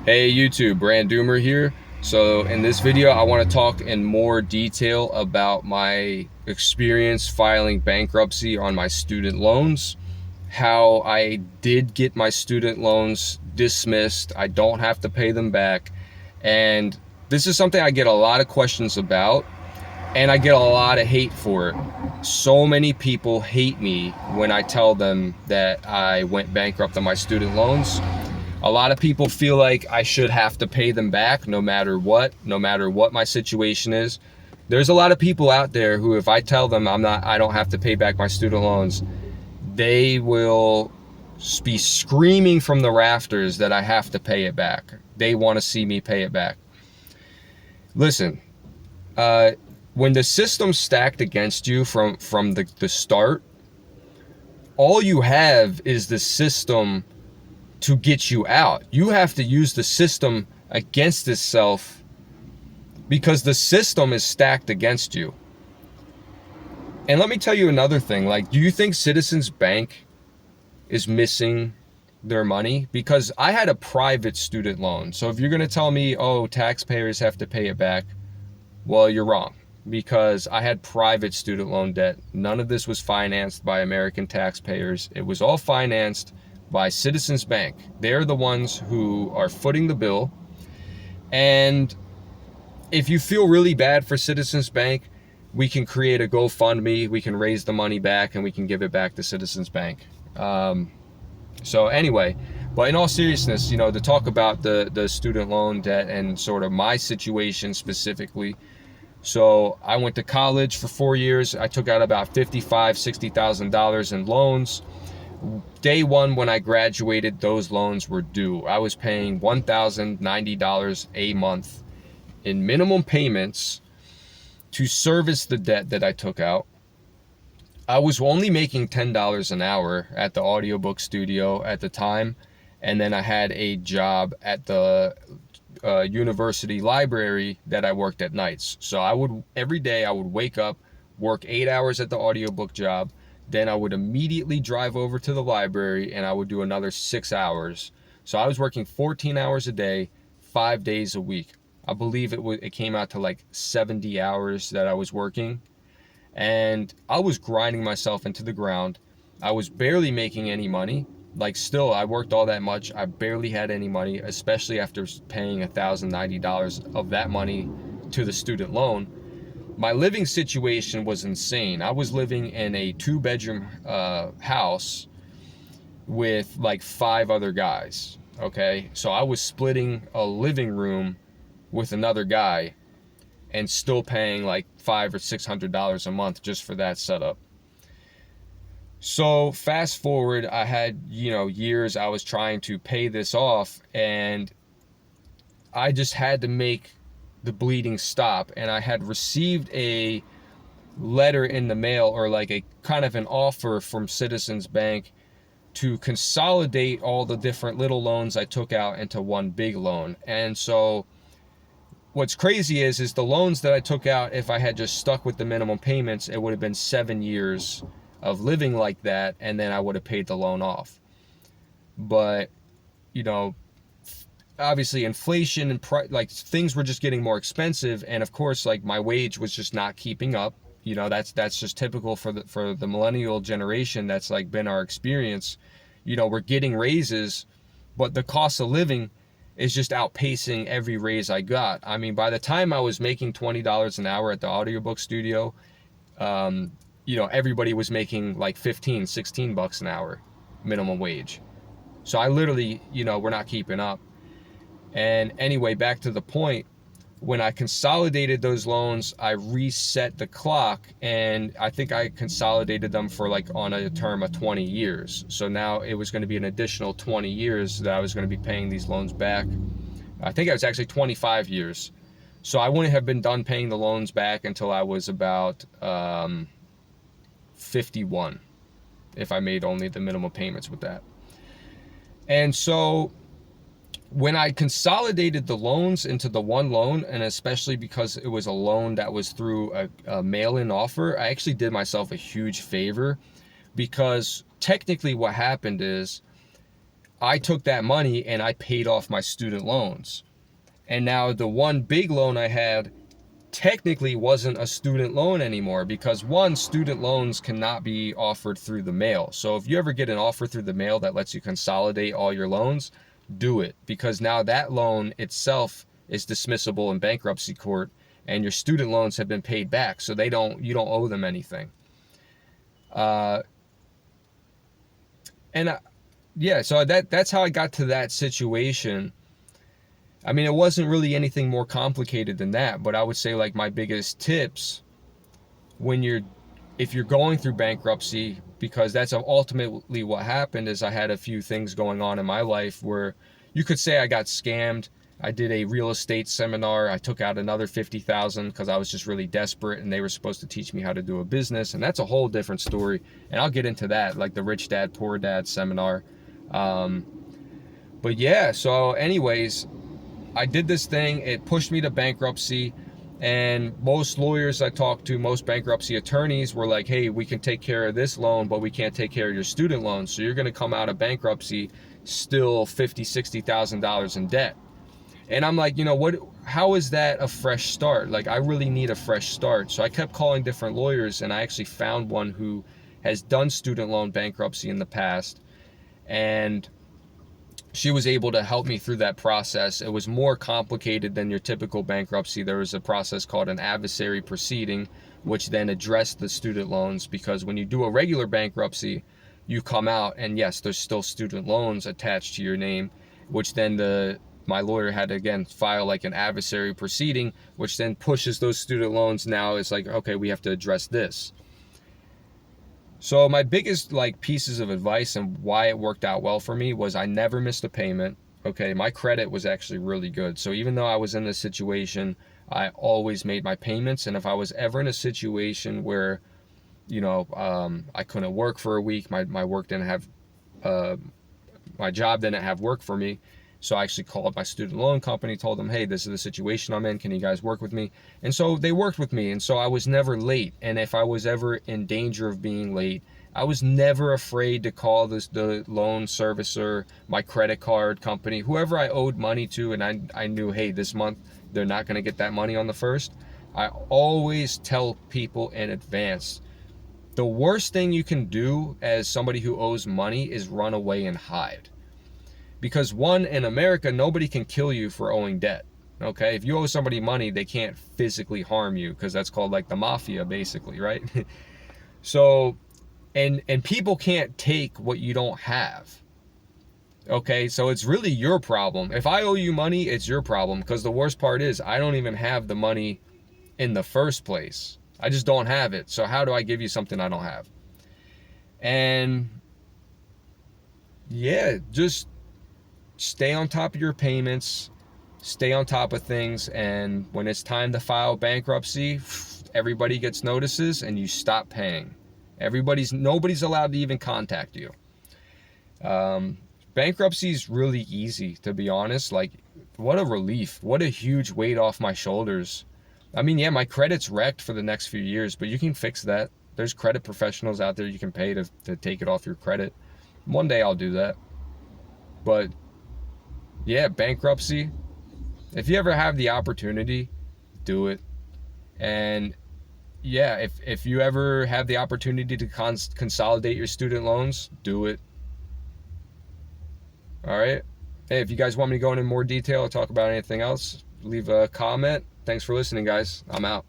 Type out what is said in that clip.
Hey YouTube, Brand Doomer here. So in this video, I want to talk in more detail about my experience filing bankruptcy on my student loans, how I did get my student loans dismissed. I don't have to pay them back. And this is something I get a lot of questions about, and I get a lot of hate for it. So many people hate me when I tell them that I went bankrupt on my student loans. A lot of people feel like I should have to pay them back no matter what my situation is. There's a lot of people out there who, if I tell them I don't have to pay back my student loans, they will be screaming from the rafters that I have to pay it back. They want to see me pay it back. Listen, when the system's stacked against you from the start, all you have is the system to get you out. You have to use the system against itself because the system is stacked against you. And let me tell you another thing. Like, do you think Citizens Bank is missing their money? Because I had a private student loan. So if you're going to tell me, oh, taxpayers have to pay it back, well, you're wrong. Because I had private student loan debt. None of this was financed by American taxpayers. It was all financed by Citizens Bank. They're the ones who are footing the bill. And if you feel really bad for Citizens Bank, we can create a GoFundMe, we can raise the money back, and we can give it back to Citizens Bank. So anyway, but in all seriousness, to talk about the student loan debt and sort of my situation specifically. So I went to college for 4 years. I took out about $55,000-$60,000 in loans. Day one, when I graduated, those loans were due. I was paying $1,090 a month in minimum payments to service the debt that I took out. I was only making $10 an hour at the audiobook studio at the time, and then I had a job at the university library that I worked at nights. So every day I would wake up, work 8 hours at the audiobook job, then I would immediately drive over to the library and I would do another 6 hours. So I was working 14 hours a day, 5 days a week. I believe it came out to like 70 hours that I was working. And I was grinding myself into the ground. I was barely making any money. Like, still, I worked all that much. I barely had any money, especially after paying $1,090 of that money to the student loan. My living situation was insane. I was living in a 2-bedroom house with like 5 other guys, okay? So I was splitting a living room with another guy and still paying like $500 or $600 a month just for that setup. So fast forward, I had, years I was trying to pay this off, and I just had to make the bleeding stop. And I had received a letter in the mail, or like a kind of an offer from Citizens Bank to consolidate all the different little loans I took out into one big loan. And so what's crazy is the loans that I took out, if I had just stuck with the minimum payments, it would have been 7 years of living like that, and then I would have paid the loan off. But obviously inflation and things were just getting more expensive, and of course, like, my wage was just not keeping up. That's just typical for the millennial generation. That's like been our experience. We're getting raises, but the cost of living is just outpacing every raise I got. I mean, by the time I was making $20 an hour at the audiobook studio, everybody was making like 15, 16 bucks an hour minimum wage. So I literally, we're not keeping up. And anyway, back to the point, when I consolidated those loans, I reset the clock, and I think I consolidated them for like on a term of 20 years. So now it was going to be an additional 20 years that I was going to be paying these loans back. I think it was actually 25 years. So I wouldn't have been done paying the loans back until I was about 51, if I made only the minimum payments with that. And so when I consolidated the loans into the one loan, and especially because it was a loan that was through a mail-in offer, I actually did myself a huge favor, because technically what happened is I took that money and I paid off my student loans. And now the one big loan I had technically wasn't a student loan anymore, because one, student loans cannot be offered through the mail. So if you ever get an offer through the mail that lets you consolidate all your loans, do it, because now that loan itself is dismissible in bankruptcy court and your student loans have been paid back, so you don't owe them anything. uh and yeah, so that's how I got to that situation. I mean, it wasn't really anything more complicated than that, but I would say like my biggest tips when if you're going through bankruptcy, because that's ultimately what happened, is I had a few things going on in my life where you could say I got scammed. I did a real estate seminar. I took out another 50,000 because I was just really desperate, and they were supposed to teach me how to do a business, and that's a whole different story. And I'll get into that, like the Rich Dad Poor Dad seminar. But yeah, so anyways, I did this thing. It pushed me to bankruptcy. And most lawyers I talked to, most bankruptcy attorneys were like, hey, we can take care of this loan, but we can't take care of your student loan. So you're going to come out of bankruptcy still $50,000, $60,000 in debt. And I'm like, how is that a fresh start? Like, I really need a fresh start. So I kept calling different lawyers, and I actually found one who has done student loan bankruptcy in the past. And she was able to help me through that process. It was more complicated than your typical bankruptcy. There was a process called an adversary proceeding, which then addressed the student loans, because when you do a regular bankruptcy, you come out and yes, there's still student loans attached to your name, which then my lawyer had to again file like an adversary proceeding, which then pushes those student loans. Now it's like, okay, we have to address this. So my biggest like pieces of advice and why it worked out well for me was I never missed a payment. Okay, my credit was actually really good. So even though I was in this situation, I always made my payments. And if I was ever in a situation where, I couldn't work for a week, my work didn't have, my job didn't have work for me. So I actually called my student loan company, told them, hey, this is the situation I'm in. Can you guys work with me? And so they worked with me. And so I was never late. And if I was ever in danger of being late, I was never afraid to call the loan servicer, my credit card company, whoever I owed money to. And I knew, hey, this month they're not going to get that money on the first. I always tell people in advance. The worst thing you can do as somebody who owes money is run away and hide. Because one, in America, nobody can kill you for owing debt. Okay, if you owe somebody money, they can't physically harm you, because that's called like the mafia, basically, right? So, and people can't take what you don't have. Okay, so it's really your problem. If I owe you money, it's your problem, because the worst part is I don't even have the money in the first place. I just don't have it. So how do I give you something I don't have? And yeah, just stay on top of your payments, stay on top of things, and when it's time to file bankruptcy, everybody gets notices and you stop paying. Nobody's allowed to even contact you. Bankruptcy is really easy, to be honest. Like, what a relief. What a huge weight off my shoulders. I mean, yeah, my credit's wrecked for the next few years, but you can fix that. There's credit professionals out there you can pay to take it off your credit. One day I'll do that. But yeah, bankruptcy, if you ever have the opportunity, do it. And yeah, if you ever have the opportunity to consolidate your student loans, do it. All right. Hey, if you guys want me to go into more detail or talk about anything else, leave a comment. Thanks for listening, guys. I'm out.